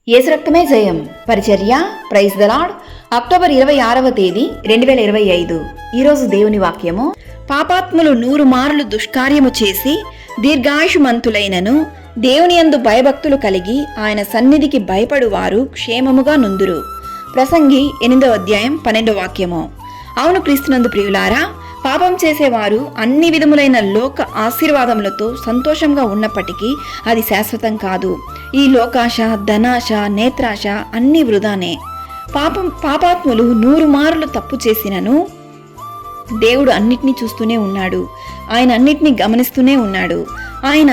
యేసు రక్తమే జయం పరిచర్య ప్రైజ్ ద లార్డ్. అక్టోబర్ 26వ తేదీ 2025. ఈరోజు దేవుని వాక్యము, పాపాత్ములు 100 మార్లు దుష్కార్యము చేసి దీర్ఘాయుషుమంతులైనను దేవుని యందు భయభక్తులు కలిగి ఆయన సన్నిధికి భయపడువారు క్షేమముగా నుందురు. ప్రసంగి 8వ అధ్యాయం 12వ వాక్యము. అవును క్రీస్తునందు ప్రియులారా, పాపం చేసేవారు అన్ని విధములైన లోక ఆశీర్వాదములతో సంతోషంగా ఉన్నప్పటికీ అది శాశ్వతం కాదు. ఈ లోకాశ, ధనాశ, నేత్రాశ అన్నీ వృధానే. పాపాత్ములు 100 మార్లు తప్పు చేసినను దేవుడు అన్నిటినీ చూస్తూనే ఉన్నాడు. ఆయన అన్నిటినీ గమనిస్తూనే ఉన్నాడు. ఆయన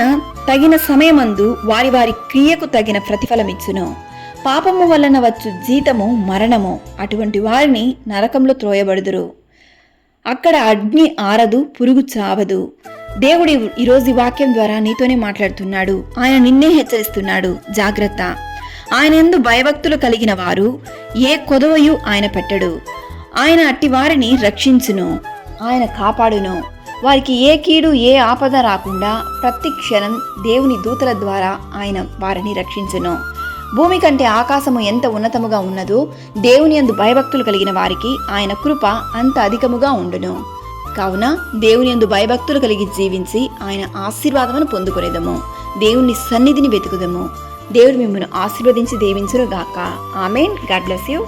తగిన సమయమందు వారి వారి క్రియకు తగిన ప్రతిఫలమిచ్చును. పాపము వలన వచ్చు జీతము మరణము. అటువంటి వారిని నరకంలో త్రోయబడుదురు. అక్కడ అగ్ని ఆరదు, పురుగు చావదు. దేవుడు ఈరోజు వాక్యం ద్వారా నీతోనే మాట్లాడుతున్నాడు. ఆయన నిన్నే హెచ్చరిస్తున్నాడు, జాగ్రత్త. ఆయన యందు భయభక్తులు కలిగిన వారు ఏ కొదవయు ఆయన పెట్టడు. ఆయన అట్టి వారిని రక్షించును, ఆయన కాపాడును. వారికి ఏ కీడు, ఏ ఆపద రాకుండా ప్రతి క్షణం దేవుని దూతల ద్వారా ఆయన వారిని రక్షించును. భూమి కంటే ఆకాశము ఎంత ఉన్నతముగా ఉన్నదో దేవుని యందు భయభక్తులు కలిగిన వారికి ఆయన కృప అంత అధికముగా ఉండును. కావున దేవుని యందు భయభక్తులు కలిగి జీవించి ఆయన ఆశీర్వాదమును పొందుకొనేదము. దేవుని సన్నిధిని వెతుకుదము. దేవుడు మిమ్మల్ని ఆశీర్వదించి దీవించును గాక. ఆమేన్. God bless you.